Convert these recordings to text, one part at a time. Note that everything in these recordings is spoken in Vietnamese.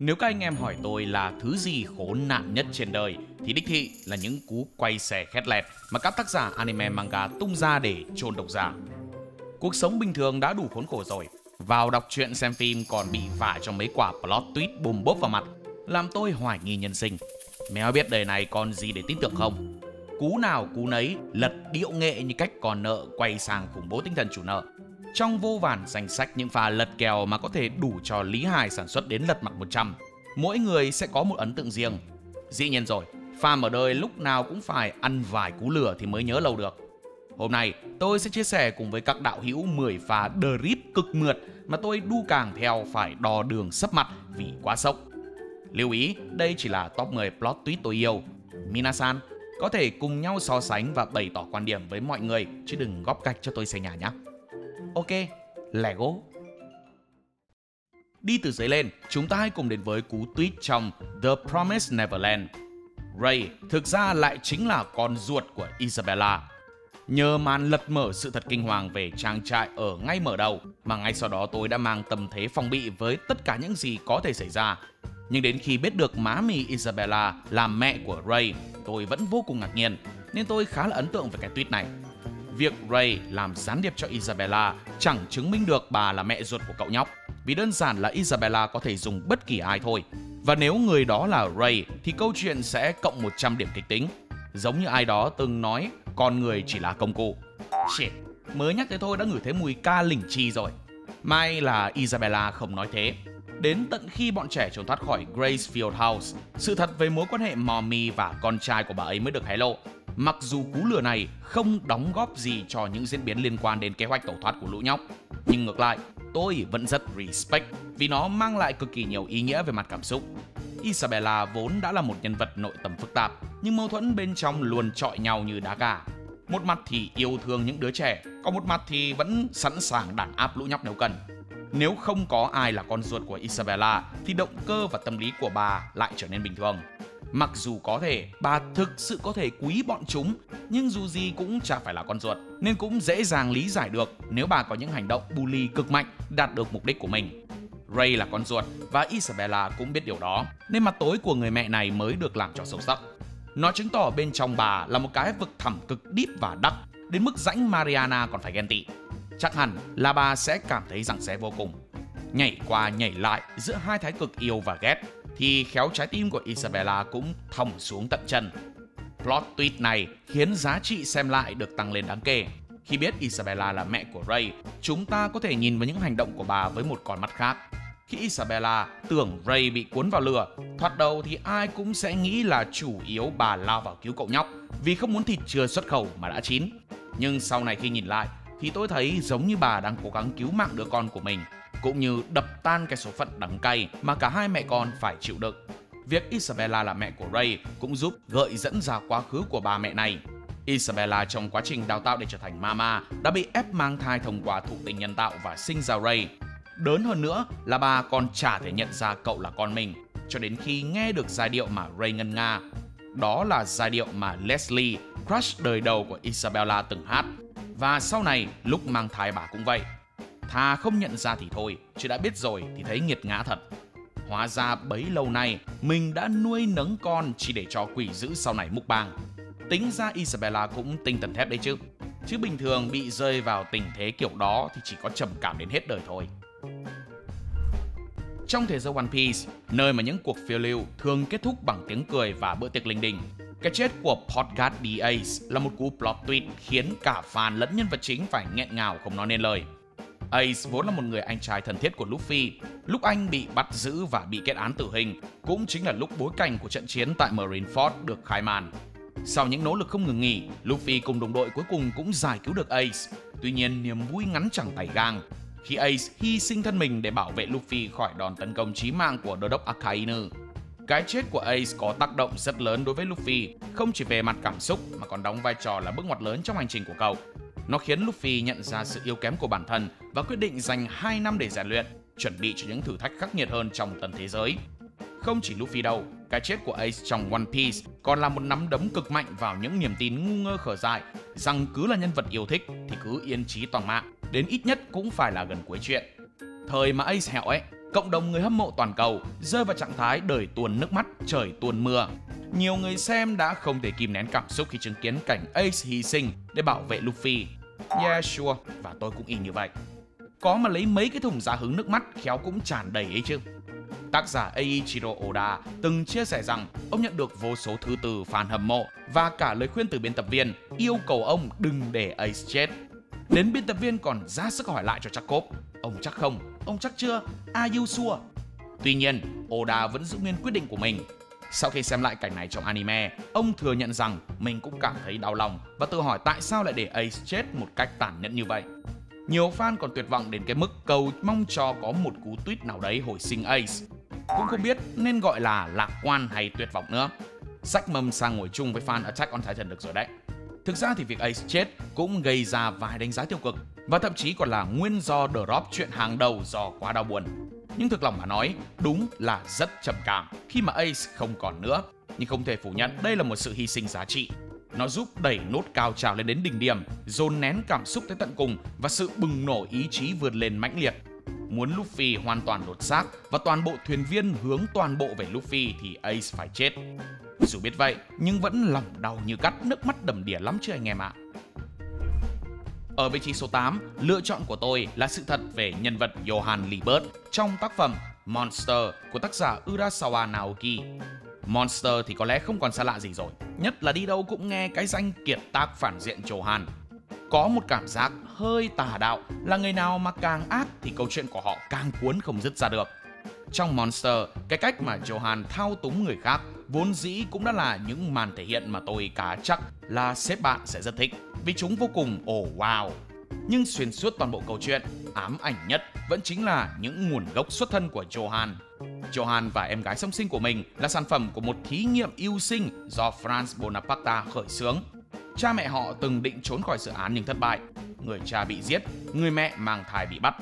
Nếu các anh em hỏi tôi là thứ gì khốn nạn nhất trên đời thì đích thị là những cú quay xẻ khét lẹt mà các tác giả anime manga tung ra để chôn độc giả. Cuộc sống bình thường đã đủ khốn khổ rồi, vào đọc truyện xem phim còn bị vả cho mấy quả plot twist bùm bốp vào mặt, làm tôi hoài nghi nhân sinh. Mèo biết đời này còn gì để tin tưởng không? Cú nào cú nấy lật điệu nghệ như cách còn nợ quay sang khủng bố tinh thần chủ nợ. Trong vô vàn danh sách những pha lật kèo mà có thể đủ cho Lý Hải sản xuất đến lật mặt 100, mỗi người sẽ có một ấn tượng riêng. Dĩ nhiên rồi, fan ở đời lúc nào cũng phải ăn vài cú lửa thì mới nhớ lâu được. Hôm nay tôi sẽ chia sẻ cùng với các đạo hữu 10 pha drip cực mượt mà tôi đu càng theo phải đo đường sấp mặt vì quá sốc. Lưu ý, đây chỉ là top 10 plot twist tôi yêu. Minasan có thể cùng nhau so sánh và bày tỏ quan điểm với mọi người, chứ đừng góp gạch cho tôi xây nhà nhé. Ok, let's go. Đi từ dưới lên, chúng ta hãy cùng đến với cú tweet trong The Promised Neverland. Ray thực ra lại chính là con ruột của Isabella. Nhờ màn lật mở sự thật kinh hoàng về trang trại ở ngay mở đầu mà ngay sau đó tôi đã mang tâm thế phòng bị với tất cả những gì có thể xảy ra. Nhưng đến khi biết được má mì Isabella là mẹ của Ray, tôi vẫn vô cùng ngạc nhiên, nên tôi khá là ấn tượng với cái tweet này. Việc Ray làm gián điệp cho Isabella chẳng chứng minh được bà là mẹ ruột của cậu nhóc, vì đơn giản là Isabella có thể dùng bất kỳ ai thôi. Và nếu người đó là Ray thì câu chuyện sẽ cộng 100 điểm kịch tính. Giống như ai đó từng nói con người chỉ là công cụ. Shit, mới nhắc tới thôi đã ngửi thấy mùi ca lỉnh chi rồi. May là Isabella không nói thế. Đến tận khi bọn trẻ trốn thoát khỏi Gracefield House, sự thật về mối quan hệ Mommy và con trai của bà ấy mới được hé lộ. Mặc dù cú lừa này không đóng góp gì cho những diễn biến liên quan đến kế hoạch tẩu thoát của lũ nhóc, nhưng ngược lại, tôi vẫn rất respect vì nó mang lại cực kỳ nhiều ý nghĩa về mặt cảm xúc. Isabella vốn đã là một nhân vật nội tâm phức tạp, nhưng mâu thuẫn bên trong luôn chọi nhau như đá gà. Một mặt thì yêu thương những đứa trẻ, còn một mặt thì vẫn sẵn sàng đàn áp lũ nhóc nếu cần. Nếu không có ai là con ruột của Isabella thì động cơ và tâm lý của bà lại trở nên bình thường. Mặc dù có thể bà thực sự có thể quý bọn chúng, nhưng dù gì cũng chả phải là con ruột, nên cũng dễ dàng lý giải được nếu bà có những hành động bully cực mạnh đạt được mục đích của mình. Ray là con ruột và Isabella cũng biết điều đó, nên mặt tối của người mẹ này mới được làm cho sâu sắc. Nó chứng tỏ bên trong bà là một cái vực thẳm cực deep và đắc, đến mức rãnh Mariana còn phải ghen tị. Chắc hẳn là bà sẽ cảm thấy giằng xé vô cùng. Nhảy qua nhảy lại giữa hai thái cực yêu và ghét, thì khéo trái tim của Isabella cũng thòng xuống tận chân. Plot twist này khiến giá trị xem lại được tăng lên đáng kể. Khi biết Isabella là mẹ của Ray, chúng ta có thể nhìn vào những hành động của bà với một con mắt khác. Khi Isabella tưởng Ray bị cuốn vào lửa, thoạt đầu thì ai cũng sẽ nghĩ là chủ yếu bà lao vào cứu cậu nhóc vì không muốn thịt chưa xuất khẩu mà đã chín. Nhưng sau này khi nhìn lại thì tôi thấy giống như bà đang cố gắng cứu mạng đứa con của mình, cũng như đập tan cái số phận đắng cay mà cả hai mẹ con phải chịu đựng. Việc Isabella là mẹ của Ray cũng giúp gợi dẫn ra quá khứ của bà mẹ này. Isabella trong quá trình đào tạo để trở thành mama đã bị ép mang thai thông qua thụ tinh nhân tạo và sinh ra Ray. Đớn hơn nữa là bà còn chả thể nhận ra cậu là con mình, cho đến khi nghe được giai điệu mà Ray ngân nga. Đó là giai điệu mà Leslie, crush đời đầu của Isabella từng hát. Và sau này, lúc mang thai bà cũng vậy. Thà không nhận ra thì thôi, chứ đã biết rồi thì thấy nghiệt ngã thật. Hóa ra bấy lâu nay, mình đã nuôi nấng con chỉ để cho quỷ dữ sau này mukbang. Tính ra Isabella cũng tinh thần thép đấy chứ. Chứ bình thường bị rơi vào tình thế kiểu đó thì chỉ có trầm cảm đến hết đời thôi. Trong thế giới One Piece, nơi mà những cuộc phiêu lưu thường kết thúc bằng tiếng cười và bữa tiệc linh đình, cái chết của Portgas D. Ace là một cú plot twist khiến cả fan lẫn nhân vật chính phải nghẹn ngào không nói nên lời. Ace vốn là một người anh trai thân thiết của Luffy. Lúc anh bị bắt giữ và bị kết án tử hình cũng chính là lúc bối cảnh của trận chiến tại Marineford được khai màn. Sau những nỗ lực không ngừng nghỉ, Luffy cùng đồng đội cuối cùng cũng giải cứu được Ace. Tuy nhiên niềm vui ngắn chẳng tày gang khi Ace hy sinh thân mình để bảo vệ Luffy khỏi đòn tấn công chí mạng của đô đốc Akainu. Cái chết của Ace có tác động rất lớn đối với Luffy, không chỉ về mặt cảm xúc mà còn đóng vai trò là bước ngoặt lớn trong hành trình của cậu. Nó khiến Luffy nhận ra sự yếu kém của bản thân và quyết định dành 2 năm để rèn luyện, chuẩn bị cho những thử thách khắc nghiệt hơn trong tân thế giới. Không chỉ Luffy đâu, cái chết của Ace trong One Piece còn là một nắm đấm cực mạnh vào những niềm tin ngu ngơ khờ dại rằng cứ là nhân vật yêu thích thì cứ yên chí toàn mạng, đến ít nhất cũng phải là gần cuối chuyện. Thời mà Ace hẹo ấy, cộng đồng người hâm mộ toàn cầu rơi vào trạng thái đời tuôn nước mắt, trời tuôn mưa. Nhiều người xem đã không thể kìm nén cảm xúc khi chứng kiến cảnh Ace hy sinh để bảo vệ Luffy. Yeah, sure, và tôi cũng y như vậy. Có mà lấy mấy cái thùng giá hứng nước mắt khéo cũng tràn đầy ấy chứ. Tác giả Eiichiro Oda từng chia sẻ rằng ông nhận được vô số thư từ fan hâm mộ và cả lời khuyên từ biên tập viên yêu cầu ông đừng để Ace chết. Đến biên tập viên còn ra sức hỏi lại cho chắc cốp: ông chắc không? Ông chắc chưa? Are you sure? Tuy nhiên, Oda vẫn giữ nguyên quyết định của mình. Sau khi xem lại cảnh này trong anime, ông thừa nhận rằng mình cũng cảm thấy đau lòng và tự hỏi tại sao lại để Ace chết một cách tàn nhẫn như vậy. Nhiều fan còn tuyệt vọng đến cái mức cầu mong cho có một cú tweet nào đấy hồi sinh Ace. Cũng không biết nên gọi là lạc quan hay tuyệt vọng nữa. Rách mâm sang ngồi chung với fan Attack on Titan được rồi đấy. Thực ra thì việc Ace chết cũng gây ra vài đánh giá tiêu cực và thậm chí còn là nguyên do drop chuyện hàng đầu do quá đau buồn. Nhưng thực lòng mà nói, đúng là rất trầm cảm khi mà Ace không còn nữa. Nhưng không thể phủ nhận đây là một sự hy sinh giá trị. Nó giúp đẩy nốt cao trào lên đến đỉnh điểm, dồn nén cảm xúc tới tận cùng và sự bùng nổ ý chí vươn lên mãnh liệt. Muốn Luffy hoàn toàn lột xác và toàn bộ thuyền viên hướng toàn bộ về Luffy thì Ace phải chết. Dù biết vậy, nhưng vẫn lòng đau như cắt, nước mắt đầm đìa lắm chứ anh em ạ. Ở vị trí số 8, lựa chọn của tôi là sự thật về nhân vật Johann Liebert trong tác phẩm Monster của tác giả Urasawa Naoki. Monster thì có lẽ không còn xa lạ gì rồi, nhất là đi đâu cũng nghe cái danh kiệt tác phản diện Johann. Có một cảm giác hơi tà đạo là người nào mà càng ác thì câu chuyện của họ càng cuốn không dứt ra được. Trong Monster, cái cách mà Johann thao túng người khác vốn dĩ cũng đã là những màn thể hiện mà tôi cá chắc là sếp bạn sẽ rất thích, vì chúng vô cùng wow. Nhưng xuyên suốt toàn bộ câu chuyện, ám ảnh nhất vẫn chính là những nguồn gốc xuất thân của Johann. Johann và em gái song sinh của mình là sản phẩm của một thí nghiệm yêu sinh do Franz Bonaparte khởi xướng. Cha mẹ họ từng định trốn khỏi dự án nhưng thất bại. Người cha bị giết, người mẹ mang thai bị bắt.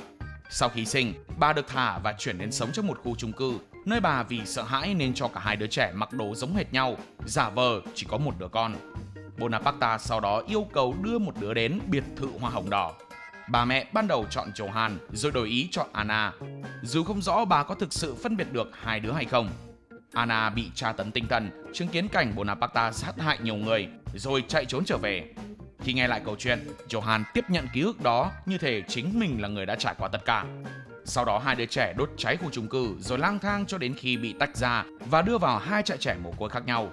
Sau khi sinh, bà được thả và chuyển đến sống trong một khu chung cư, nơi bà vì sợ hãi nên cho cả hai đứa trẻ mặc đồ giống hệt nhau, giả vờ chỉ có một đứa con. Bonaparte sau đó yêu cầu đưa một đứa đến biệt thự hoa hồng đỏ. Bà mẹ ban đầu chọn Johann rồi đổi ý chọn Anna, dù không rõ bà có thực sự phân biệt được hai đứa hay không. Anna bị tra tấn tinh thần, chứng kiến cảnh Bonaparte sát hại nhiều người rồi chạy trốn trở về. Khi nghe lại câu chuyện, Johann tiếp nhận ký ức đó như thể chính mình là người đã trải qua tất cả. Sau đó hai đứa trẻ đốt cháy khu chung cư rồi lang thang cho đến khi bị tách ra và đưa vào hai trại trẻ mồ côi khác nhau.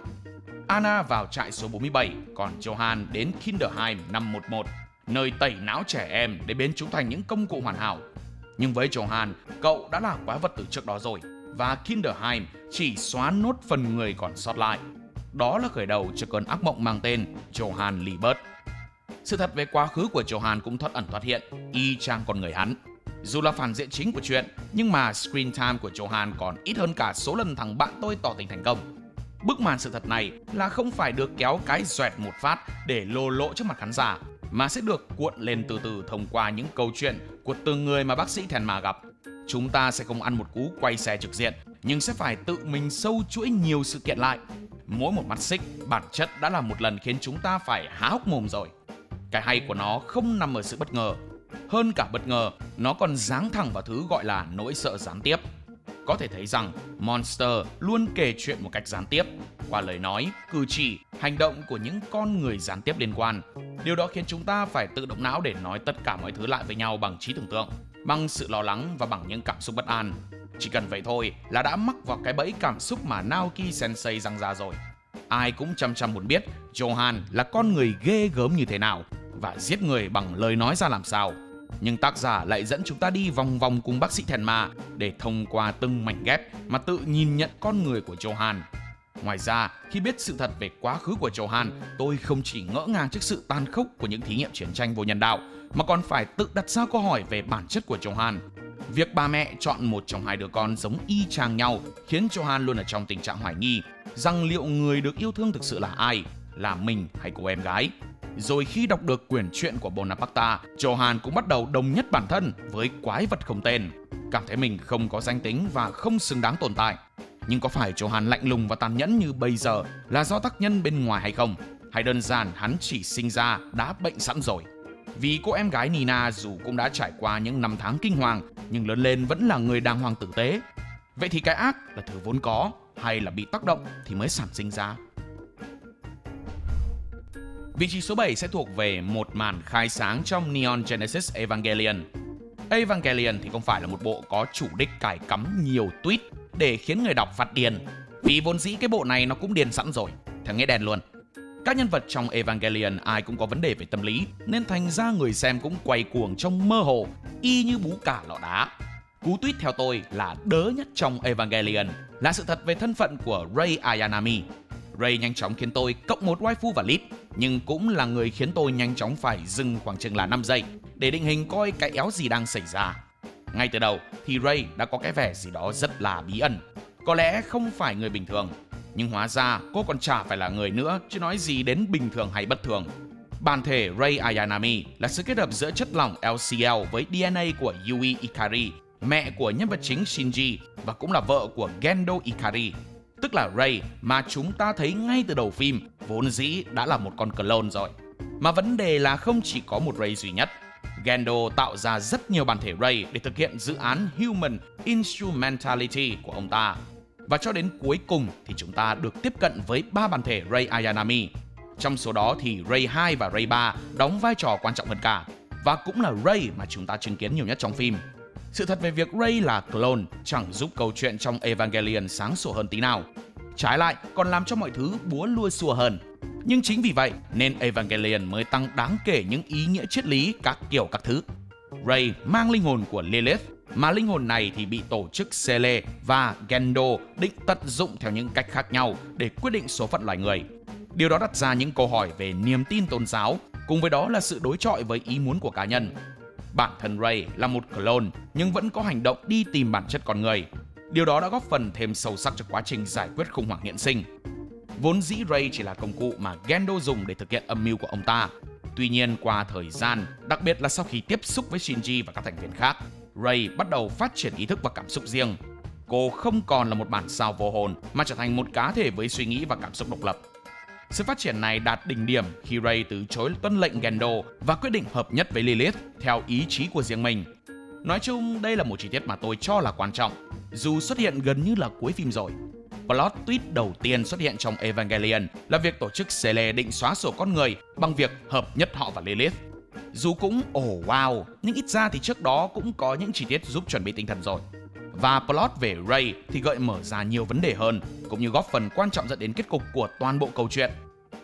Anna vào trại số 47, còn Johann đến Kinderheim 511, nơi tẩy não trẻ em để biến chúng thành những công cụ hoàn hảo. Nhưng với Johann, cậu đã là quái vật từ trước đó rồi, và Kinderheim chỉ xóa nốt phần người còn sót lại. Đó là khởi đầu cho cơn ác mộng mang tên Johann Liebert. Sự thật về quá khứ của Johann cũng thoát ẩn thoát hiện, y chang con người hắn. Dù là phản diện chính của chuyện, nhưng mà screen time của Johann còn ít hơn cả số lần thằng bạn tôi tỏ tình thành công. Bức màn sự thật này là không phải được kéo cái xoẹt một phát để lồ lộ trước mặt khán giả, mà sẽ được cuộn lên từ từ thông qua những câu chuyện của từng người mà bác sĩ Tenma gặp. Chúng ta sẽ không ăn một cú quay xe trực diện, nhưng sẽ phải tự mình sâu chuỗi nhiều sự kiện lại. Mỗi một mắt xích bản chất đã là một lần khiến chúng ta phải há hốc mồm rồi. Cái hay của nó không nằm ở sự bất ngờ. Hơn cả bất ngờ, nó còn giáng thẳng vào thứ gọi là nỗi sợ gián tiếp. Có thể thấy rằng Monster luôn kể chuyện một cách gián tiếp, qua lời nói, cử chỉ, hành động của những con người gián tiếp liên quan. Điều đó khiến chúng ta phải tự động não để nói tất cả mọi thứ lại với nhau bằng trí tưởng tượng, bằng sự lo lắng và bằng những cảm xúc bất an. Chỉ cần vậy thôi là đã mắc vào cái bẫy cảm xúc mà Naoki Sensei giăng ra rồi. Ai cũng chăm chăm muốn biết Johann là con người ghê gớm như thế nào và giết người bằng lời nói ra làm sao. Nhưng tác giả lại dẫn chúng ta đi vòng vòng cùng bác sĩ Tenma để thông qua từng mảnh ghép mà tự nhìn nhận con người của Johann. Ngoài ra, khi biết sự thật về quá khứ của Johann, tôi không chỉ ngỡ ngàng trước sự tàn khốc của những thí nghiệm chiến tranh vô nhân đạo, mà còn phải tự đặt ra câu hỏi về bản chất của Johann. Việc bà mẹ chọn một trong hai đứa con giống y chang nhau khiến Johann luôn ở trong tình trạng hoài nghi rằng liệu người được yêu thương thực sự là ai, là mình hay cô em gái. Rồi khi đọc được quyển truyện của Bonaparte, Johann cũng bắt đầu đồng nhất bản thân với quái vật không tên, cảm thấy mình không có danh tính và không xứng đáng tồn tại. Nhưng có phải Johann lạnh lùng và tàn nhẫn như bây giờ là do tác nhân bên ngoài hay không? Hay đơn giản hắn chỉ sinh ra đã bệnh sẵn rồi? Vì cô em gái Nina dù cũng đã trải qua những năm tháng kinh hoàng nhưng lớn lên vẫn là người đàng hoàng tử tế. Vậy thì cái ác là thứ vốn có hay là bị tác động thì mới sản sinh ra? Vị trí số 7 sẽ thuộc về một màn khai sáng trong Neon Genesis Evangelion. Evangelion thì không phải là một bộ có chủ đích cài cắm nhiều tweet để khiến người đọc phát điên, vì vốn dĩ cái bộ này nó cũng điên sẵn rồi, theo nghĩa đen luôn. Các nhân vật trong Evangelion ai cũng có vấn đề về tâm lý, nên thành ra người xem cũng quay cuồng trong mơ hồ, y như bú cả lọ đá. Cú tweet theo tôi là đớ nhất trong Evangelion là sự thật về thân phận của Rei Ayanami. Rei nhanh chóng khiến tôi cộng một waifu vào list, nhưng cũng là người khiến tôi nhanh chóng phải dừng khoảng chừng là 5 giây để định hình coi cái éo gì đang xảy ra. Ngay từ đầu thì Rei đã có cái vẻ gì đó rất là bí ẩn. Có lẽ không phải người bình thường, nhưng hóa ra cô còn chả phải là người nữa, chứ nói gì đến bình thường hay bất thường. Bản thể Rei Ayanami là sự kết hợp giữa chất lỏng LCL với DNA của Yui Ikari, mẹ của nhân vật chính Shinji và cũng là vợ của Gendo Ikari. Tức là Rei mà chúng ta thấy ngay từ đầu phim vốn dĩ đã là một con clone rồi. Mà vấn đề là không chỉ có một Rei duy nhất. Gendo tạo ra rất nhiều bản thể Rei để thực hiện dự án Human Instrumentality của ông ta. Và cho đến cuối cùng thì chúng ta được tiếp cận với 3 bản thể Rei Ayanami. Trong số đó thì Rei 2 và Rei 3 đóng vai trò quan trọng hơn cả, và cũng là Rei mà chúng ta chứng kiến nhiều nhất trong phim. Sự thật về việc Rei là clone chẳng giúp câu chuyện trong Evangelion sáng sủa hơn tí nào. Trái lại còn làm cho mọi thứ búa lua xua hơn. Nhưng chính vì vậy nên Evangelion mới tăng đáng kể những ý nghĩa triết lý các kiểu các thứ. Rei mang linh hồn của Lilith, mà linh hồn này thì bị tổ chức Sele và Gendo định tận dụng theo những cách khác nhau để quyết định số phận loài người. Điều đó đặt ra những câu hỏi về niềm tin tôn giáo, cùng với đó là sự đối chọi với ý muốn của cá nhân. Bản thân Rei là một clone nhưng vẫn có hành động đi tìm bản chất con người. Điều đó đã góp phần thêm sâu sắc cho quá trình giải quyết khủng hoảng hiện sinh. Vốn dĩ Rei chỉ là công cụ mà Gendo dùng để thực hiện âm mưu của ông ta. Tuy nhiên qua thời gian, đặc biệt là sau khi tiếp xúc với Shinji và các thành viên khác, Rei bắt đầu phát triển ý thức và cảm xúc riêng. Cô không còn là một bản sao vô hồn mà trở thành một cá thể với suy nghĩ và cảm xúc độc lập. Sự phát triển này đạt đỉnh điểm khi Rei từ chối tuân lệnh Gendo và quyết định hợp nhất với Lilith theo ý chí của riêng mình. Nói chung, đây là một chi tiết mà tôi cho là quan trọng, dù xuất hiện gần như là cuối phim rồi. Plot twist đầu tiên xuất hiện trong Evangelion là việc tổ chức Sele định xóa sổ con người bằng việc hợp nhất họ và Lilith. Dù cũng wow, nhưng ít ra thì trước đó cũng có những chi tiết giúp chuẩn bị tinh thần rồi. Và plot về Rei thì gợi mở ra nhiều vấn đề hơn, cũng như góp phần quan trọng dẫn đến kết cục của toàn bộ câu chuyện.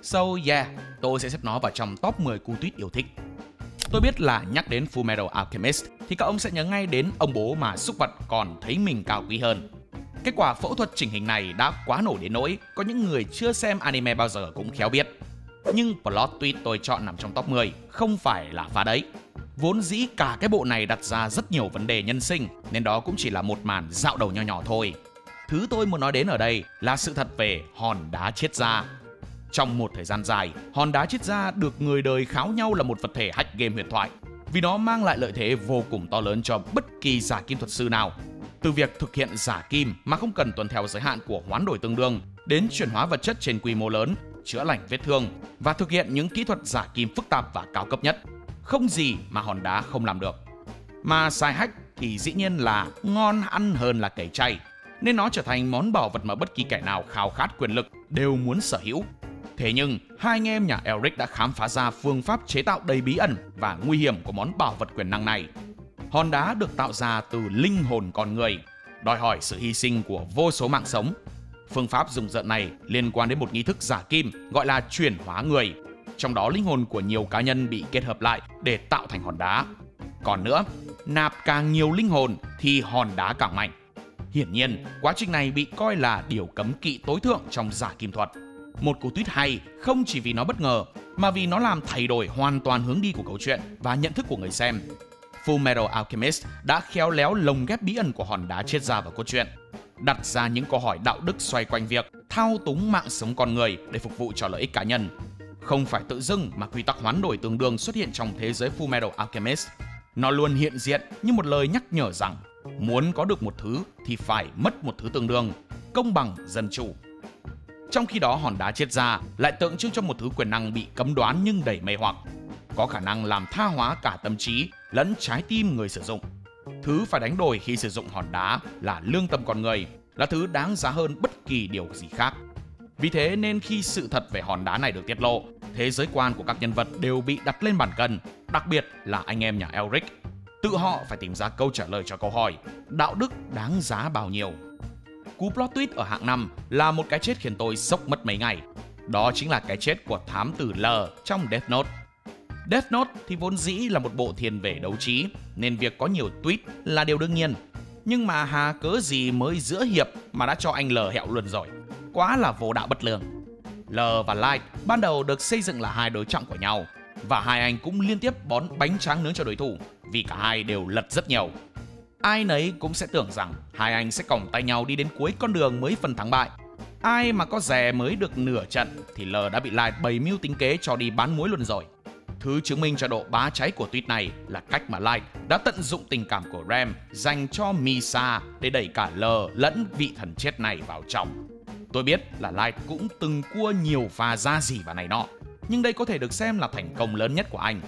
So yeah, tôi sẽ xếp nó vào trong top 10 cú tweet yêu thích. Tôi biết là nhắc đến Fullmetal Alchemist thì các ông sẽ nhớ ngay đến ông bố mà súc vật còn thấy mình cao quý hơn. Kết quả phẫu thuật chỉnh hình này đã quá nổi đến nỗi có những người chưa xem anime bao giờ cũng khéo biết. Nhưng plot twist tôi chọn nằm trong top 10 không phải là pha đấy. Vốn dĩ cả cái bộ này đặt ra rất nhiều vấn đề nhân sinh, nên đó cũng chỉ là một màn dạo đầu nho nhỏ thôi. Thứ tôi muốn nói đến ở đây là sự thật về hòn đá triết gia. Trong một thời gian dài, hòn đá triết gia được người đời kháo nhau là một vật thể hack game huyền thoại, vì nó mang lại lợi thế vô cùng to lớn cho bất kỳ giả kim thuật sư nào. Từ việc thực hiện giả kim mà không cần tuân theo giới hạn của hoán đổi tương đương, đến chuyển hóa vật chất trên quy mô lớn, chữa lành vết thương và thực hiện những kỹ thuật giả kim phức tạp và cao cấp nhất. Không gì mà hòn đá không làm được. Mà xài hack thì dĩ nhiên là ngon ăn hơn là cày chay, nên nó trở thành món bảo vật mà bất kỳ kẻ nào khao khát quyền lực đều muốn sở hữu. Thế nhưng, hai anh em nhà Elric đã khám phá ra phương pháp chế tạo đầy bí ẩn và nguy hiểm của món bảo vật quyền năng này. Hòn đá được tạo ra từ linh hồn con người, đòi hỏi sự hy sinh của vô số mạng sống. Phương pháp rùng rợn này liên quan đến một nghi thức giả kim gọi là chuyển hóa người. Trong đó linh hồn của nhiều cá nhân bị kết hợp lại để tạo thành hòn đá. Còn nữa, nạp càng nhiều linh hồn thì hòn đá càng mạnh. Hiển nhiên, quá trình này bị coi là điều cấm kỵ tối thượng trong giả kim thuật. Một cú tweet hay không chỉ vì nó bất ngờ, mà vì nó làm thay đổi hoàn toàn hướng đi của câu chuyện và nhận thức của người xem. Fullmetal Alchemist đã khéo léo lồng ghép bí ẩn của hòn đá triết gia vào câu chuyện, đặt ra những câu hỏi đạo đức xoay quanh việc thao túng mạng sống con người để phục vụ cho lợi ích cá nhân. Không phải tự dưng mà quy tắc hoán đổi tương đương xuất hiện trong thế giới Fullmetal Alchemist. Nó luôn hiện diện như một lời nhắc nhở rằng muốn có được một thứ thì phải mất một thứ tương đương, công bằng, dân chủ. Trong khi đó hòn đá triết gia lại tượng trưng cho một thứ quyền năng bị cấm đoán nhưng đầy mê hoặc. có khả năng làm tha hóa cả tâm trí lẫn trái tim người sử dụng. Thứ phải đánh đổi khi sử dụng hòn đá là lương tâm con người, là thứ đáng giá hơn bất kỳ điều gì khác. Vì thế nên khi sự thật về hòn đá này được tiết lộ, thế giới quan của các nhân vật đều bị đặt lên bàn cân, đặc biệt là anh em nhà Elric. Tự họ phải tìm ra câu trả lời cho câu hỏi đạo đức đáng giá bao nhiêu. Cú plot twist ở hạng 5 là một cái chết khiến tôi sốc mất mấy ngày. Đó chính là cái chết của thám tử L trong Death Note. Death Note thì vốn dĩ là một bộ thiên về đấu trí, nên việc có nhiều tweet là điều đương nhiên. Nhưng mà hà cớ gì mới giữa hiệp mà đã cho anh L hẹo luôn rồi. Quá là vô đạo bất lương. L và Light ban đầu được xây dựng là hai đối trọng của nhau, và hai anh cũng liên tiếp bón bánh tráng nướng cho đối thủ vì cả hai đều lật rất nhiều. Ai nấy cũng sẽ tưởng rằng hai anh sẽ còng tay nhau đi đến cuối con đường mới phân thắng bại. Ai mà có dè mới được nửa trận thì L đã bị Light bày mưu tính kế cho đi bán muối luôn rồi. Thứ chứng minh cho độ bá cháy của tweet này là cách mà Light đã tận dụng tình cảm của Rem dành cho Misa để đẩy cả L lẫn vị thần chết này vào trong. Tôi biết là Light cũng từng cua nhiều pha ra gì và này nọ, nhưng đây có thể được xem là thành công lớn nhất của anh.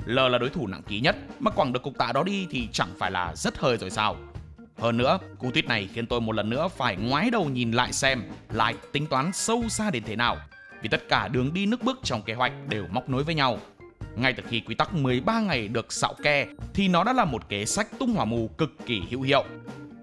L là đối thủ nặng ký nhất, mà quẳng được cục tạ đó đi thì chẳng phải là rất hơi rồi sao? Hơn nữa, cú tweet này khiến tôi một lần nữa phải ngoái đầu nhìn lại xem Light tính toán sâu xa đến thế nào, vì tất cả đường đi nước bước trong kế hoạch đều móc nối với nhau. Ngay từ khi quy tắc 13 ngày được xạo ke thì nó đã là một kế sách tung hỏa mù cực kỳ hữu hiệu.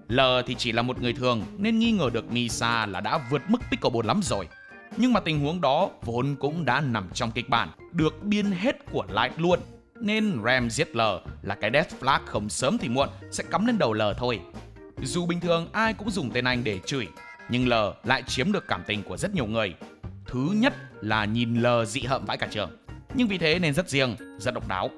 L thì chỉ là một người thường nên nghi ngờ được Misa là đã vượt mức pickleball lắm rồi. Nhưng mà tình huống đó vốn cũng đã nằm trong kịch bản được biên hết của Light luôn, nên Rem giết L là cái death flag không sớm thì muộn sẽ cắm lên đầu L thôi. Dù bình thường ai cũng dùng tên anh để chửi, nhưng L lại chiếm được cảm tình của rất nhiều người. Thứ nhất là nhìn L dị hợm vãi cả trường, nhưng vì thế nên rất riêng, rất độc đáo.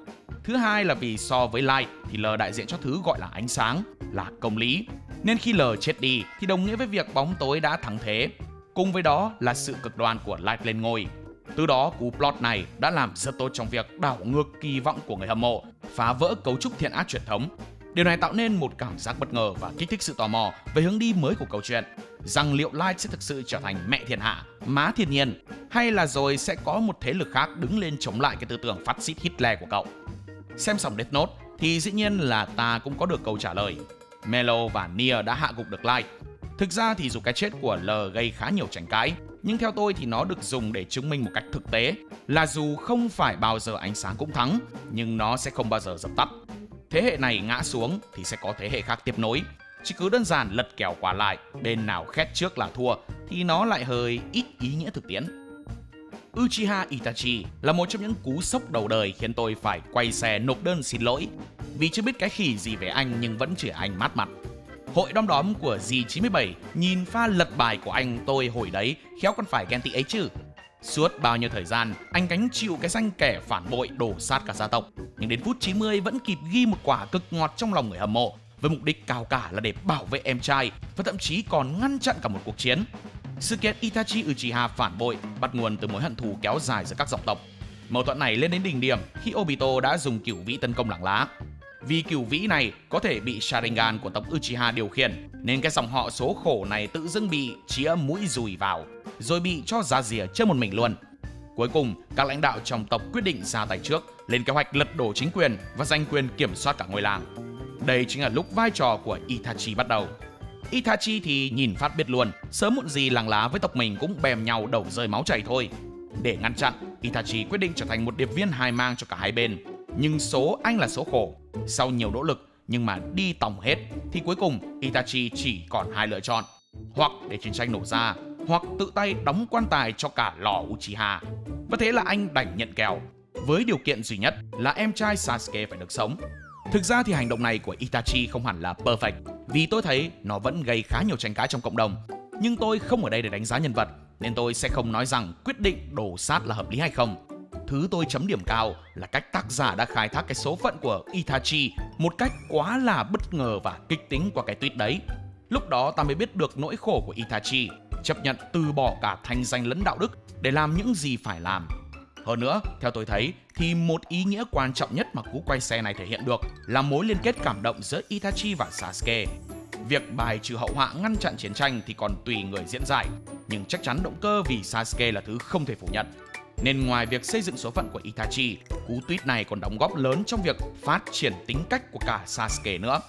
Thứ hai là vì so với Light thì L đại diện cho thứ gọi là ánh sáng, là công lý, nên khi L chết đi thì đồng nghĩa với việc bóng tối đã thắng thế. Cùng với đó là sự cực đoan của Light lên ngôi. Từ đó cú plot này đã làm rất tốt trong việc đảo ngược kỳ vọng của người hâm mộ, phá vỡ cấu trúc thiện ác truyền thống. Điều này tạo nên một cảm giác bất ngờ và kích thích sự tò mò về hướng đi mới của câu chuyện, rằng liệu Light sẽ thực sự trở thành mẹ thiên hạ, má thiên nhiên, hay là rồi sẽ có một thế lực khác đứng lên chống lại cái tư tưởng phát xít Hitler của cậu. Xem xong Death Note thì dĩ nhiên là ta cũng có được câu trả lời. Melo và Nier đã hạ gục được Light. Thực ra thì dù cái chết của L gây khá nhiều tranh cãi, nhưng theo tôi thì nó được dùng để chứng minh một cách thực tế là dù không phải bao giờ ánh sáng cũng thắng, nhưng nó sẽ không bao giờ dập tắt. Thế hệ này ngã xuống thì sẽ có thế hệ khác tiếp nối. Chỉ cứ đơn giản lật kèo qua lại, bên nào khét trước là thua thì nó lại hơi ít ý nghĩa thực tiễn. Uchiha Itachi là một trong những cú sốc đầu đời khiến tôi phải quay xe nộp đơn xin lỗi, vì chưa biết cái khỉ gì về anh nhưng vẫn chửi anh mát mặt. Hội đom đóm của G97 nhìn pha lật bài của anh tôi hồi đấy khéo còn phải ghen tị ấy chứ. Suốt bao nhiêu thời gian, anh gánh chịu cái danh kẻ phản bội đổ sát cả gia tộc, nhưng đến phút 90 vẫn kịp ghi một quả cực ngọt trong lòng người hâm mộ, với mục đích cao cả là để bảo vệ em trai và thậm chí còn ngăn chặn cả một cuộc chiến. Sự kiện Itachi Uchiha phản bội bắt nguồn từ mối hận thù kéo dài giữa các dòng tộc. Mâu thuẫn này lên đến đỉnh điểm khi Obito đã dùng cửu vĩ tấn công làng lá. Vì cửu vĩ này có thể bị Sharingan của tộc Uchiha điều khiển, nên cái dòng họ số khổ này tự dưng bị chĩa mũi dùi vào, rồi bị cho ra rìa chơi một mình luôn. Cuối cùng, các lãnh đạo trong tộc quyết định ra tay trước, lên kế hoạch lật đổ chính quyền và giành quyền kiểm soát cả ngôi làng. Đây chính là lúc vai trò của Itachi bắt đầu. Itachi thì nhìn phát biết luôn, sớm muộn gì làng lá với tộc mình cũng bèm nhau đầu rơi máu chảy thôi. Để ngăn chặn, Itachi quyết định trở thành một điệp viên hài mang cho cả hai bên. Nhưng số anh là số khổ. Sau nhiều nỗ lực nhưng mà đi tòng hết thì cuối cùng Itachi chỉ còn hai lựa chọn: hoặc để chiến tranh nổ ra, hoặc tự tay đóng quan tài cho cả lò Uchiha. Và thế là anh đành nhận kèo, với điều kiện duy nhất là em trai Sasuke phải được sống. Thực ra thì hành động này của Itachi không hẳn là perfect, vì tôi thấy nó vẫn gây khá nhiều tranh cãi trong cộng đồng. Nhưng tôi không ở đây để đánh giá nhân vật, nên tôi sẽ không nói rằng quyết định đổ sát là hợp lý hay không. Thứ tôi chấm điểm cao là cách tác giả đã khai thác cái số phận của Itachi một cách quá là bất ngờ và kịch tính qua cái tweet đấy. Lúc đó ta mới biết được nỗi khổ của Itachi, chấp nhận từ bỏ cả thanh danh lẫn đạo đức để làm những gì phải làm. Hơn nữa, theo tôi thấy thì một ý nghĩa quan trọng nhất mà cú quay xe này thể hiện được là mối liên kết cảm động giữa Itachi và Sasuke. Việc bài trừ hậu họa ngăn chặn chiến tranh thì còn tùy người diễn giải, nhưng chắc chắn động cơ vì Sasuke là thứ không thể phủ nhận. Nên ngoài việc xây dựng số phận của Itachi, cú tweet này còn đóng góp lớn trong việc phát triển tính cách của cả Sasuke nữa.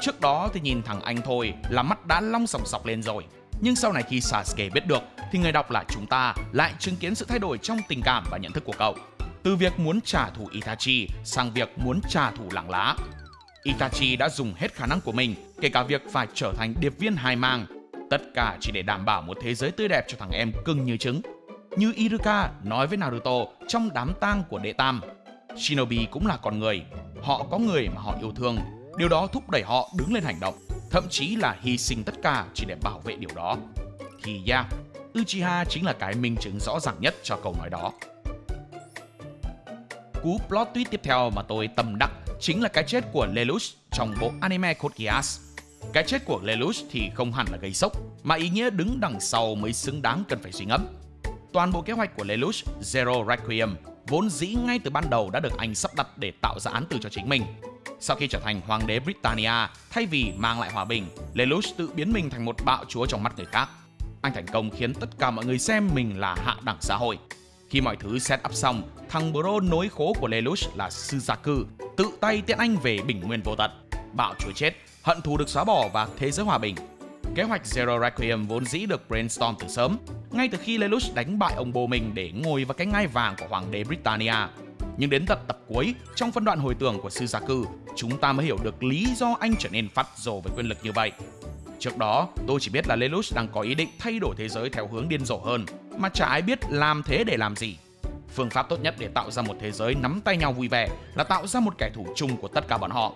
Trước đó thì nhìn thằng anh thôi là mắt đã long sòng sọc lên rồi. Nhưng sau này khi Sasuke biết được thì người đọc là chúng ta lại chứng kiến sự thay đổi trong tình cảm và nhận thức của cậu. Từ việc muốn trả thù Itachi sang việc muốn trả thù Lăng Lá. Itachi đã dùng hết khả năng của mình, kể cả việc phải trở thành điệp viên hai mang. Tất cả chỉ để đảm bảo một thế giới tươi đẹp cho thằng em cưng như trứng. Như Iruka nói với Naruto trong đám tang của đệ tam. Shinobi cũng là con người. Họ có người mà họ yêu thương. Điều đó thúc đẩy họ đứng lên hành động, thậm chí là hy sinh tất cả chỉ để bảo vệ điều đó. Thì Uchiha chính là cái minh chứng rõ ràng nhất cho câu nói đó. Cú plot twist tiếp theo mà tôi tâm đắc chính là cái chết của Lelouch trong bộ anime Code Geass. Cái chết của Lelouch thì không hẳn là gây sốc, mà ý nghĩa đứng đằng sau mới xứng đáng cần phải suy ngẫm. Toàn bộ kế hoạch của Lelouch Zero Requiem vốn dĩ ngay từ ban đầu đã được anh sắp đặt để tạo ra án tử cho chính mình. Sau khi trở thành hoàng đế Britannia, thay vì mang lại hòa bình, Lelouch tự biến mình thành một bạo chúa trong mắt người khác. Anh thành công khiến tất cả mọi người xem mình là hạ đẳng xã hội. Khi mọi thứ set up xong, thằng bro nối khố của Lelouch là Suzaku tự tay tiễn anh về bình nguyên vô tận. Bạo chúa chết, hận thù được xóa bỏ và thế giới hòa bình. Kế hoạch Zero Requiem vốn dĩ được brainstorm từ sớm, ngay từ khi Lelouch đánh bại ông bố mình để ngồi vào cái ngai vàng của hoàng đế Britannia. Nhưng đến tận tập cuối, trong phân đoạn hồi tưởng của Suzaku, chúng ta mới hiểu được lý do anh trở nên phát rồ với quyền lực như vậy. Trước đó, tôi chỉ biết là Lelouch đang có ý định thay đổi thế giới theo hướng điên rồ hơn, mà chả ai biết làm thế để làm gì. Phương pháp tốt nhất để tạo ra một thế giới nắm tay nhau vui vẻ là tạo ra một kẻ thù chung của tất cả bọn họ.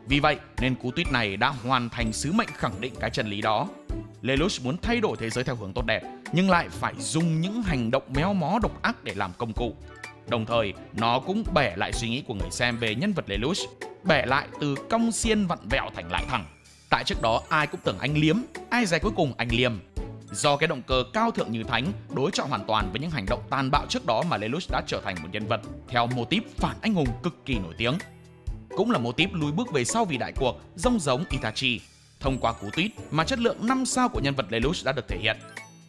Vì vậy nên cú tweet này đã hoàn thành sứ mệnh khẳng định cái chân lý đó. Lelouch muốn thay đổi thế giới theo hướng tốt đẹp, nhưng lại phải dùng những hành động méo mó độc ác để làm công cụ. Đồng thời, nó cũng bẻ lại suy nghĩ của người xem về nhân vật Lelouch, bẻ lại từ cong xiên vặn vẹo thành lại thẳng. Tại trước đó ai cũng tưởng anh liếm, ai dè cuối cùng anh liềm. Do cái động cơ cao thượng như thánh đối chọi hoàn toàn với những hành động tàn bạo trước đó mà Lelouch đã trở thành một nhân vật theo mô típ phản anh hùng cực kỳ nổi tiếng. Cũng là mô típ lùi bước về sau vì đại cuộc, giống Itachi. Thông qua cú tweet mà chất lượng 5 sao của nhân vật Lelouch đã được thể hiện.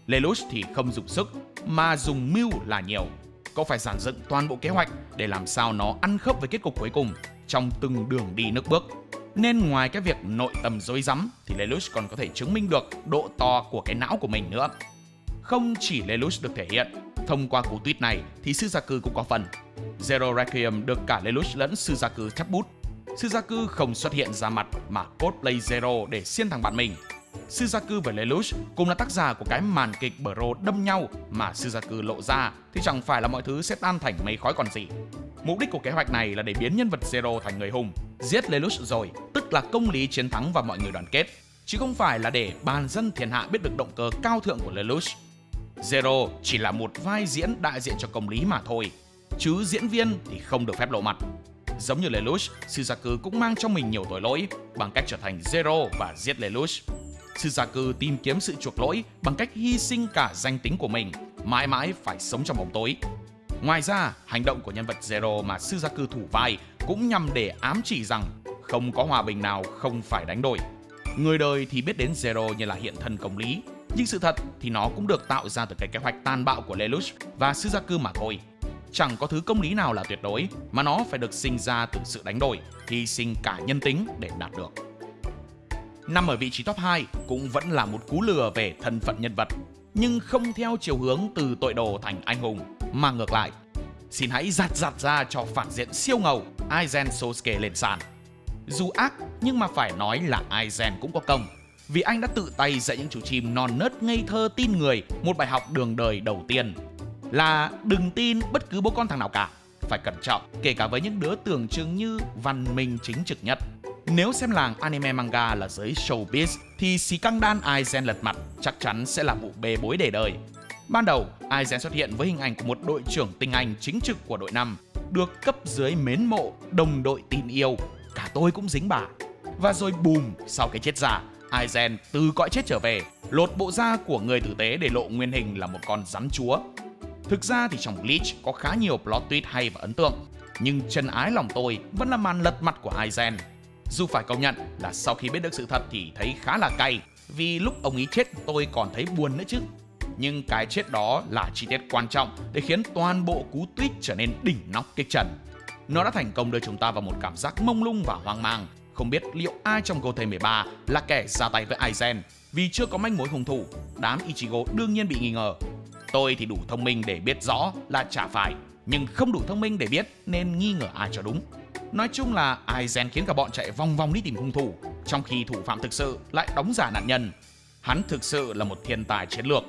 Lelouch thì không dùng sức mà dùng mưu là nhiều. Cậu phải dàn dựng toàn bộ kế hoạch để làm sao nó ăn khớp với kết cục cuối cùng trong từng đường đi nước bước. Nên ngoài cái việc nội tâm rối rắm thì Lelouch còn có thể chứng minh được độ to của cái não của mình nữa. Không chỉ Lelouch được thể hiện, thông qua cú tweet này thì Suzaku cũng có phần. Zero Requiem được cả Lelouch lẫn Suzaku chấp bút. Suzaku không xuất hiện ra mặt mà cosplay Zero để xiên thằng bạn mình. Suzaku và Lelouch cùng là tác giả của cái màn kịch bro đâm nhau mà Suzaku lộ ra thì chẳng phải là mọi thứ sẽ tan thành mây khói còn gì. Mục đích của kế hoạch này là để biến nhân vật Zero thành người hùng, giết Lelouch rồi, tức là công lý chiến thắng và mọi người đoàn kết, chứ không phải là để bàn dân thiên hạ biết được động cơ cao thượng của Lelouch. Zero chỉ là một vai diễn đại diện cho công lý mà thôi, chứ diễn viên thì không được phép lộ mặt. Giống như Lelouch, Suzaku cũng mang trong mình nhiều tội lỗi bằng cách trở thành Zero và giết Lelouch. Suzaku tìm kiếm sự chuộc lỗi bằng cách hy sinh cả danh tính của mình, mãi mãi phải sống trong bóng tối. Ngoài ra, hành động của nhân vật Zero mà Suzaku thủ vai cũng nhằm để ám chỉ rằng không có hòa bình nào không phải đánh đổi. Người đời thì biết đến Zero như là hiện thân công lý, nhưng sự thật thì nó cũng được tạo ra từ cái kế hoạch tàn bạo của Lelouch và Suzaku mà thôi. Chẳng có thứ công lý nào là tuyệt đối, mà nó phải được sinh ra từ sự đánh đổi, hy sinh cả nhân tính để đạt được. Nằm ở vị trí top 2 cũng vẫn là một cú lừa về thân phận nhân vật, nhưng không theo chiều hướng từ tội đồ thành anh hùng, mà ngược lại. Xin hãy giặt ra cho phản diện siêu ngầu Aizen Sosuke lên sàn. Dù ác nhưng mà phải nói là Aizen cũng có công, vì anh đã tự tay dạy những chú chim non nớt ngây thơ tin người một bài học đường đời đầu tiên là đừng tin bất cứ bố con thằng nào cả, phải cẩn trọng kể cả với những đứa tưởng chừng như văn minh chính trực nhất. Nếu xem làng anime manga là giới showbiz thì xí căng đan Aizen lật mặt chắc chắn sẽ là vụ bê bối để đời. Ban đầu, Aizen xuất hiện với hình ảnh của một đội trưởng tinh anh chính trực của đội 5, được cấp dưới mến mộ, đồng đội tin yêu, cả tôi cũng dính bà. Và rồi bùm, sau cái chết giả, Aizen từ cõi chết trở về, lột bộ da của người tử tế để lộ nguyên hình là một con rắn chúa. Thực ra thì trong Bleach có khá nhiều plot twist hay và ấn tượng, nhưng chân ái lòng tôi vẫn là màn lật mặt của Aizen. Dù phải công nhận là sau khi biết được sự thật thì thấy khá là cay, vì lúc ông ấy chết tôi còn thấy buồn nữa chứ. nhưng cái chết đó là chi tiết quan trọng để khiến toàn bộ cú tweet trở nên đỉnh nóc kịch trần. Nó đã thành công đưa chúng ta vào một cảm giác mông lung và hoang mang, không biết liệu ai trong GT13 là kẻ ra tay với Aizen. Vì chưa có manh mối hung thủ, đám Ichigo đương nhiên bị nghi ngờ. Tôi thì đủ thông minh để biết rõ là chả phải, nhưng không đủ thông minh để biết nên nghi ngờ ai cho đúng. Nói chung là Aizen khiến cả bọn chạy vòng vòng đi tìm hung thủ, trong khi thủ phạm thực sự lại đóng giả nạn nhân. Hắn thực sự là một thiên tài chiến lược.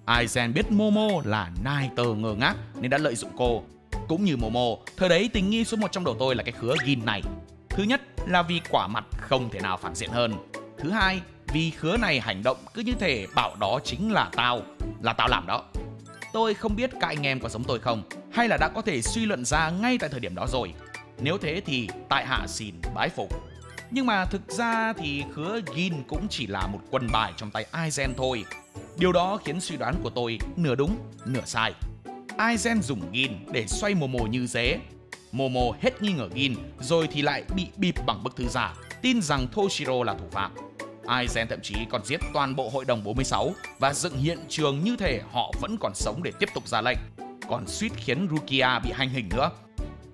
Aizen biết Momo là nai tờ ngơ ngác nên đã lợi dụng cô. Cũng như Momo, thời đấy tình nghi số 1 trong đầu tôi là cái khứa Gin này. Thứ nhất là vì quả mặt không thể nào phản diện hơn. Thứ hai, vì khứa này hành động cứ như thể bảo đó chính là tao làm đó. Tôi không biết các anh em có giống tôi không, hay là đã có thể suy luận ra ngay tại thời điểm đó rồi. Nếu thế thì tại hạ xin bái phục. Nhưng mà thực ra thì khứa Gin cũng chỉ là một quân bài trong tay Aizen thôi. Điều đó khiến suy đoán của tôi nửa đúng, nửa sai. Aizen dùng Gin để xoay Momo như dế. Momo hết nghi ngờ Gin rồi thì lại bị bịp bằng bức thư giả, tin rằng Toshiro là thủ phạm. Aizen thậm chí còn giết toàn bộ hội đồng 46 và dựng hiện trường như thể họ vẫn còn sống để tiếp tục ra lệnh, còn suýt khiến Rukia bị hành hình nữa.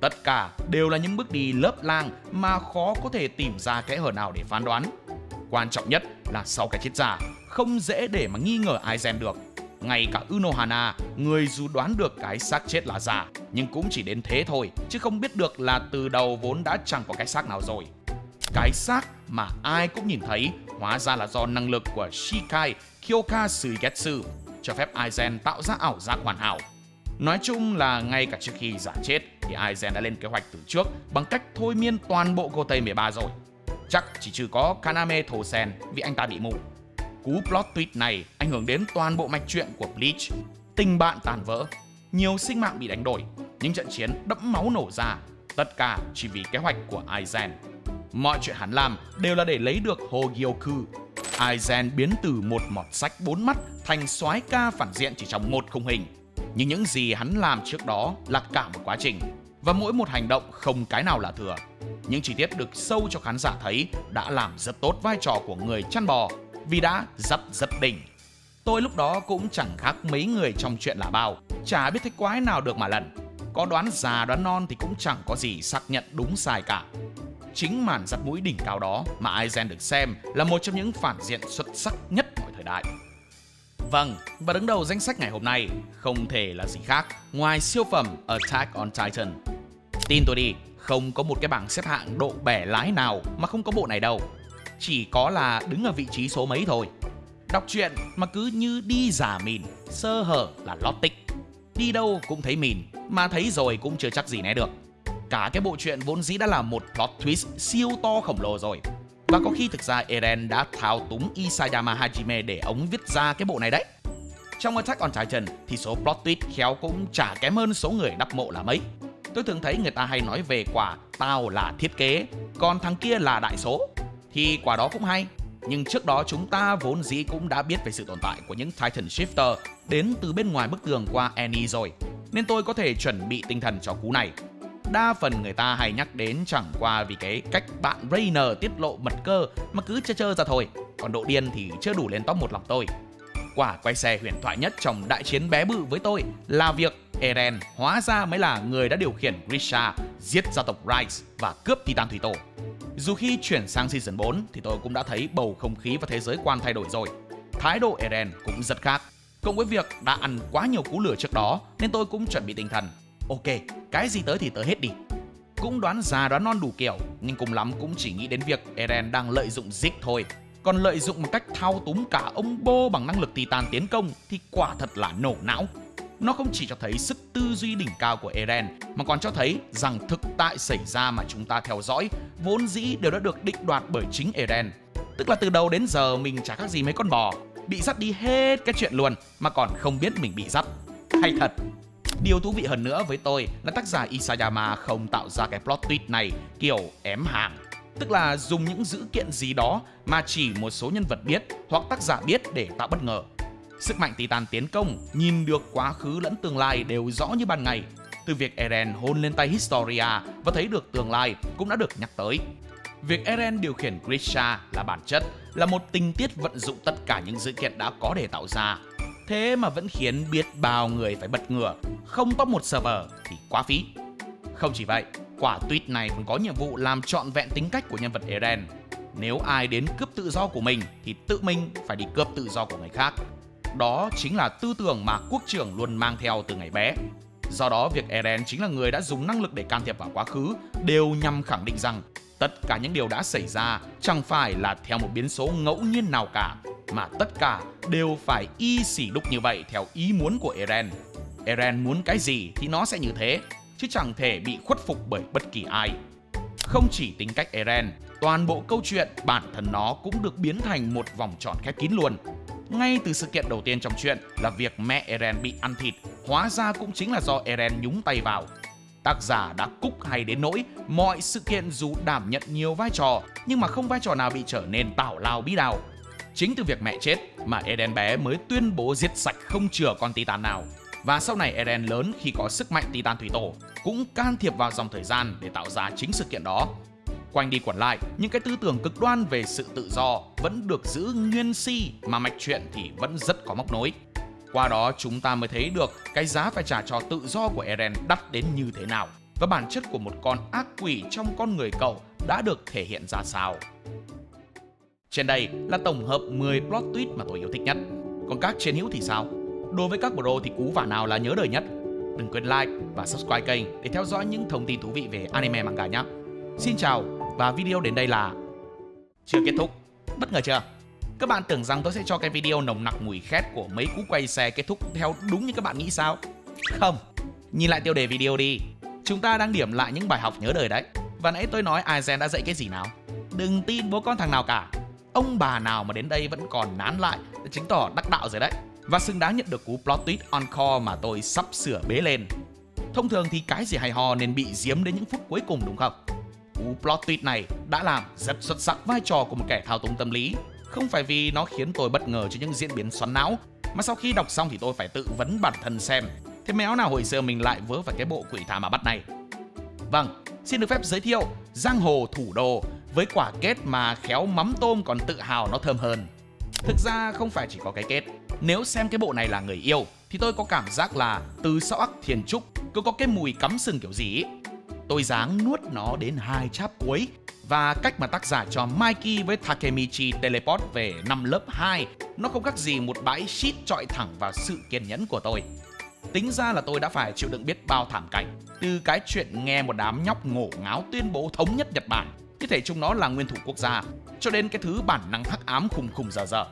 Tất cả đều là những bước đi lớp lang mà khó có thể tìm ra kẽ hở nào để phán đoán. Quan trọng nhất là sau cái chết giả, không dễ để mà nghi ngờ Aizen được. Ngay cả Unohana, người dù đoán được cái xác chết là giả, nhưng cũng chỉ đến thế thôi, chứ không biết được là từ đầu vốn đã chẳng có cái xác nào rồi. Cái xác mà ai cũng nhìn thấy hóa ra là do năng lực của Shikai Kyoka Suigetsu, cho phép Aizen tạo ra ảo giác hoàn hảo. Nói chung là ngay cả trước khi giả chết thì Aizen đã lên kế hoạch từ trước bằng cách thôi miên toàn bộ GT13 rồi. Chắc chỉ trừ có Kaname Tosen vì anh ta bị mù. Cú plot tweet này ảnh hưởng đến toàn bộ mạch truyện của Bleach. Tình bạn tàn vỡ, nhiều sinh mạng bị đánh đổi, những trận chiến đẫm máu nổ ra, tất cả chỉ vì kế hoạch của Aizen. Mọi chuyện hắn làm đều là để lấy được Hogyoku. Aizen biến từ một mọt sách 4 mắt thành soái ca phản diện chỉ trong một khung hình. Nhưng những gì hắn làm trước đó là cả một quá trình, và mỗi một hành động không cái nào là thừa. Những chi tiết được sâu cho khán giả thấy đã làm rất tốt vai trò của người chăn bò, vì đã rất đỉnh. Tôi lúc đó cũng chẳng khác mấy người trong chuyện là bao, chả biết thấy quái nào được mà lần. Có đoán già đoán non thì cũng chẳng có gì xác nhận đúng sai cả. Chính màn dắt mũi đỉnh cao đó mà Aizen được xem là một trong những phản diện xuất sắc nhất mọi thời đại. Vâng, và đứng đầu danh sách ngày hôm nay không thể là gì khác ngoài siêu phẩm Attack on Titan. Tin tôi đi, không có một cái bảng xếp hạng độ bẻ lái nào mà không có bộ này đâu. Chỉ có là đứng ở vị trí số mấy thôi. Đọc truyện mà cứ như đi giả mìn, sơ hở là lót tích. Đi đâu cũng thấy mìn, mà thấy rồi cũng chưa chắc gì né được. Cả cái bộ truyện vốn dĩ đã là một plot twist siêu to khổng lồ rồi. Và có khi thực ra Eren đã thao túng Isayama Hajime để ống viết ra cái bộ này đấy. Trong Attack on Titan thì số plot twist khéo cũng chả kém hơn số người đắp mộ là mấy. Tôi thường thấy người ta hay nói về quả tao là thiết kế, còn thằng kia là đại số. Thì quả đó cũng hay, nhưng trước đó chúng ta vốn dĩ cũng đã biết về sự tồn tại của những Titan Shifter đến từ bên ngoài bức tường qua Annie rồi, nên tôi có thể chuẩn bị tinh thần cho cú này. Đa phần người ta hay nhắc đến chẳng qua vì cái cách bạn Rainer tiết lộ mật cơ mà cứ chơi ra thôi, còn độ điên thì chưa đủ lên top 1 lòng tôi. Quả quay xe huyền thoại nhất trong đại chiến bé bự với tôi là việc Eren hóa ra mới là người đã điều khiển Grisha giết gia tộc Rice và cướp Titan Thủy Tổ. Dù khi chuyển sang season 4 thì tôi cũng đã thấy bầu không khí và thế giới quan thay đổi rồi. Thái độ Eren cũng rất khác. Cộng với việc đã ăn quá nhiều cú lửa trước đó nên tôi cũng chuẩn bị tinh thần. Ok, cái gì tới thì tới hết đi. Cũng đoán già đoán non đủ kiểu, nhưng cùng lắm cũng chỉ nghĩ đến việc Eren đang lợi dụng Zeke thôi. Còn lợi dụng một cách thao túng cả ông Bô bằng năng lực Titan tiến công thì quả thật là nổ não. Nó không chỉ cho thấy sức tư duy đỉnh cao của Eren, mà còn cho thấy rằng thực tại xảy ra mà chúng ta theo dõi vốn dĩ đều đã được định đoạt bởi chính Eren. Tức là từ đầu đến giờ mình chả khác gì mấy con bò, bị dắt đi hết cái chuyện luôn mà còn không biết mình bị dắt. Hay thật. Điều thú vị hơn nữa với tôi là tác giả Isayama không tạo ra cái plot twist này kiểu ém hàng. Tức là dùng những dữ kiện gì đó mà chỉ một số nhân vật biết hoặc tác giả biết để tạo bất ngờ. Sức mạnh Titan tiến công, nhìn được quá khứ lẫn tương lai đều rõ như ban ngày. Từ việc Eren hôn lên tay Historia và thấy được tương lai cũng đã được nhắc tới. Việc Eren điều khiển Grisha là bản chất, là một tình tiết vận dụng tất cả những dữ kiện đã có để tạo ra. thế mà vẫn khiến biết bao người phải bật ngửa, không top một server thì quá phí. Không chỉ vậy, quả tweet này còn có nhiệm vụ làm trọn vẹn tính cách của nhân vật Eren. Nếu ai đến cướp tự do của mình thì tự mình phải đi cướp tự do của người khác. Đó chính là tư tưởng mà quốc trưởng luôn mang theo từ ngày bé. Do đó, việc Eren chính là người đã dùng năng lực để can thiệp vào quá khứ đều nhằm khẳng định rằng tất cả những điều đã xảy ra chẳng phải là theo một biến số ngẫu nhiên nào cả, mà tất cả đều phải y xỉ đúc như vậy theo ý muốn của Eren. Eren muốn cái gì thì nó sẽ như thế, chứ chẳng thể bị khuất phục bởi bất kỳ ai. Không chỉ tính cách Eren, toàn bộ câu chuyện bản thân nó cũng được biến thành một vòng tròn khép kín luôn. Ngay từ sự kiện đầu tiên trong chuyện là việc mẹ Eren bị ăn thịt, hóa ra cũng chính là do Eren nhúng tay vào. Tác giả đã cúc hay đến nỗi mọi sự kiện dù đảm nhận nhiều vai trò nhưng mà không vai trò nào bị trở nên tào lao bí đao. Chính từ việc mẹ chết mà Eren bé mới tuyên bố giết sạch không chừa con Titan nào. Và sau này Eren lớn khi có sức mạnh Titan Thủy Tổ cũng can thiệp vào dòng thời gian để tạo ra chính sự kiện đó. Quanh đi quẩn lại, những cái tư tưởng cực đoan về sự tự do vẫn được giữ nguyên si mà mạch truyện thì vẫn rất có móc nối. Qua đó chúng ta mới thấy được cái giá phải trả cho tự do của Eren đắt đến như thế nào và bản chất của một con ác quỷ trong con người cậu đã được thể hiện ra sao. Trên đây là tổng hợp 10 plot twist mà tôi yêu thích nhất. Còn các chiến hữu thì sao? Đối với các bro thì cú vả nào là nhớ đời nhất? Đừng quên like và subscribe kênh để theo dõi những thông tin thú vị về anime manga nhé. Xin chào và video đến đây là chưa kết thúc. Bất ngờ chưa? Các bạn tưởng rằng tôi sẽ cho cái video nồng nặc mùi khét của mấy cú quay xe kết thúc theo đúng như các bạn nghĩ sao? Không, nhìn lại tiêu đề video đi. Chúng ta đang điểm lại những bài học nhớ đời đấy. Và nãy tôi nói Aizen đã dạy cái gì nào? Đừng tin bố con thằng nào cả. Ông bà nào mà đến đây vẫn còn nán lại chứng tỏ đắc đạo rồi đấy. Và xứng đáng nhận được cú plot twist encore mà tôi sắp sửa bế lên. Thông thường thì cái gì hay ho nên bị giếm đến những phút cuối cùng đúng không? Cú plot twist này đã làm rất xuất sắc vai trò của một kẻ thao túng tâm lý. Không phải vì nó khiến tôi bất ngờ trước những diễn biến xoắn não, mà sau khi đọc xong thì tôi phải tự vấn bản thân xem thế méo nào hồi xưa mình lại vớ phải cái bộ quỷ thả mà bắt này. Vâng, xin được phép giới thiệu Giang Hồ Thủ Đô với quả kết mà khéo mắm tôm còn tự hào nó thơm hơn. Thực ra không phải chỉ có cái kết. Nếu xem cái bộ này là người yêu thì tôi có cảm giác là từ sau ắc Thiên Trúc cứ có cái mùi cắm sừng kiểu gì ấy. Tôi dáng nuốt nó đến 2 chap cuối. Và cách mà tác giả cho Mikey với Takemichi teleport về năm lớp 2 nó không khác gì một bãi shit chọi thẳng vào sự kiên nhẫn của tôi. Tính ra là tôi đã phải chịu đựng biết bao thảm cảnh, từ cái chuyện nghe một đám nhóc ngổ ngáo tuyên bố thống nhất Nhật Bản như thể chúng nó là nguyên thủ quốc gia, cho đến cái thứ bản năng hắc ám khùng khùng dở dở.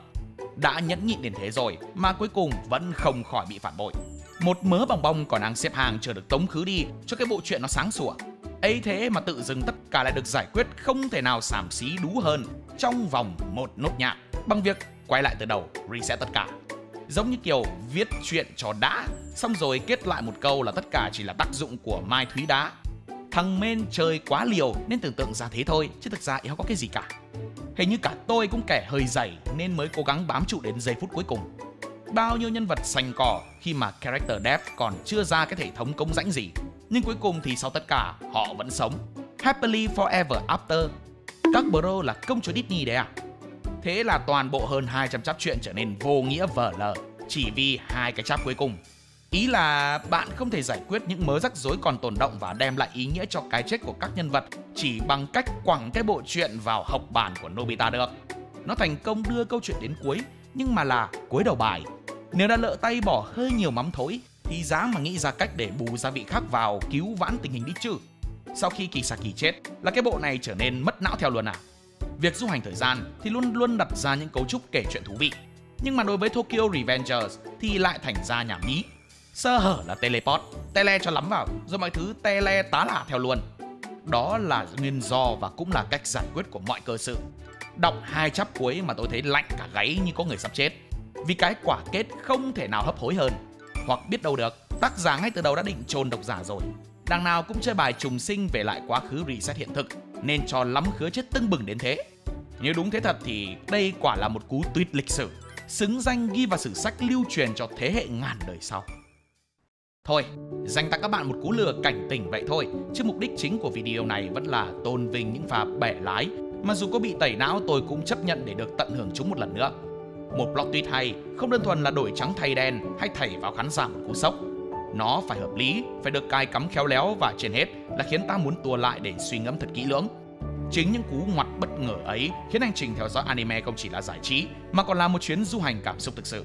Đã nhẫn nhịn đến thế rồi mà cuối cùng vẫn không khỏi bị phản bội. Một mớ bòng bong còn đang xếp hàng chờ được tống khứ đi cho cái bộ chuyện nó sáng sủa. Ấy thế mà tự dưng tất cả lại được giải quyết không thể nào xàm xí đú hơn trong vòng một nốt nhạc bằng việc quay lại từ đầu, reset tất cả. Giống như kiểu viết chuyện cho đã, xong rồi kết lại một câu là tất cả chỉ là tác dụng của Mai Thúy Đá. Thằng men chơi quá liều nên tưởng tượng ra thế thôi, chứ thực ra éo có cái gì cả. Hình như cả tôi cũng kẻ hơi dày nên mới cố gắng bám trụ đến giây phút cuối cùng. Bao nhiêu nhân vật sành cỏ khi mà character dev còn chưa ra cái hệ thống công rãnh gì, nhưng cuối cùng thì sau tất cả họ vẫn sống happily forever after. Các bro là công chúa Disney đấy à? Thế là toàn bộ hơn 200 chap truyện trở nên vô nghĩa vờ lờ chỉ vì 2 cái chap cuối cùng. Ý là bạn không thể giải quyết những mớ rắc rối còn tồn động và đem lại ý nghĩa cho cái chết của các nhân vật chỉ bằng cách quẳng cái bộ truyện vào hộc bản của Nobita được. Nó thành công đưa câu chuyện đến cuối, nhưng mà là cuối đầu bài. Nếu đã lỡ tay bỏ hơi nhiều mắm thối thì dám mà nghĩ ra cách để bù gia vị khác vào cứu vãn tình hình đi chứ. Sau khi Kisaki chết là cái bộ này trở nên mất não theo luôn à? Việc du hành thời gian thì luôn luôn đặt ra những cấu trúc kể chuyện thú vị, nhưng mà đối với Tokyo Revengers thì lại thành ra nhảm nhí. Sơ hở là teleport, tele cho lắm vào, rồi mọi thứ tele tá lả theo luôn. Đó là nguyên do và cũng là cách giải quyết của mọi cơ sự. Đọc 2 chap cuối mà tôi thấy lạnh cả gáy như có người sắp chết, vì cái quả kết không thể nào hấp hối hơn. Hoặc biết đâu được, tác giả ngay từ đầu đã định chôn độc giả rồi. Đằng nào cũng chơi bài trùng sinh về lại quá khứ reset hiện thực, nên cho lắm khứa chết tưng bừng đến thế. Nếu đúng thế thật thì đây quả là một cú tweet lịch sử, xứng danh ghi vào sử sách lưu truyền cho thế hệ ngàn đời sau. Thôi, dành tặng các bạn một cú lừa cảnh tỉnh vậy thôi, chứ mục đích chính của video này vẫn là tôn vinh những pha bẻ lái mà dù có bị tẩy não tôi cũng chấp nhận để được tận hưởng chúng một lần nữa. Một plot twist hay không đơn thuần là đổi trắng thay đen hay thảy vào khán giả một cú sốc. Nó phải hợp lý, phải được cài cắm khéo léo và trên hết là khiến ta muốn tua lại để suy ngẫm thật kỹ lưỡng. Chính những cú ngoặt bất ngờ ấy khiến hành trình theo dõi anime không chỉ là giải trí mà còn là một chuyến du hành cảm xúc thực sự.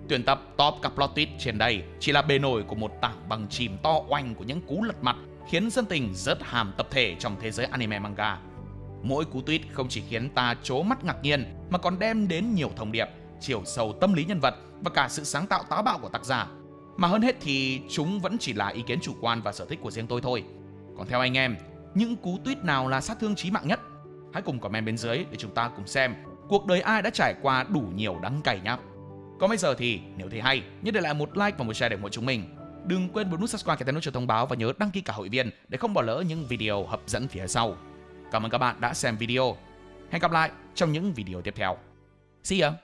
Tuyển tập top các plot twist trên đây chỉ là bề nổi của một tảng băng chìm to oanh của những cú lật mặt khiến dân tình rớt hàm tập thể trong thế giới anime manga. Mỗi cú tweet không chỉ khiến ta trố mắt ngạc nhiên mà còn đem đến nhiều thông điệp, chiều sâu tâm lý nhân vật và cả sự sáng tạo táo bạo của tác giả. Mà hơn hết thì chúng vẫn chỉ là ý kiến chủ quan và sở thích của riêng tôi thôi. Còn theo anh em, những cú tweet nào là sát thương chí mạng nhất? Hãy cùng comment bên dưới để chúng ta cùng xem cuộc đời ai đã trải qua đủ nhiều đắng cay nhá. Còn bây giờ thì nếu thấy hay, nhớ để lại một like và một share để ủng hộ chúng mình. Đừng quên bấm nút subscribe kèm theo nút chuông thông báo và nhớ đăng ký cả hội viên để không bỏ lỡ những video hấp dẫn phía sau. Cảm ơn các bạn đã xem video. Hẹn gặp lại trong những video tiếp theo. See ya!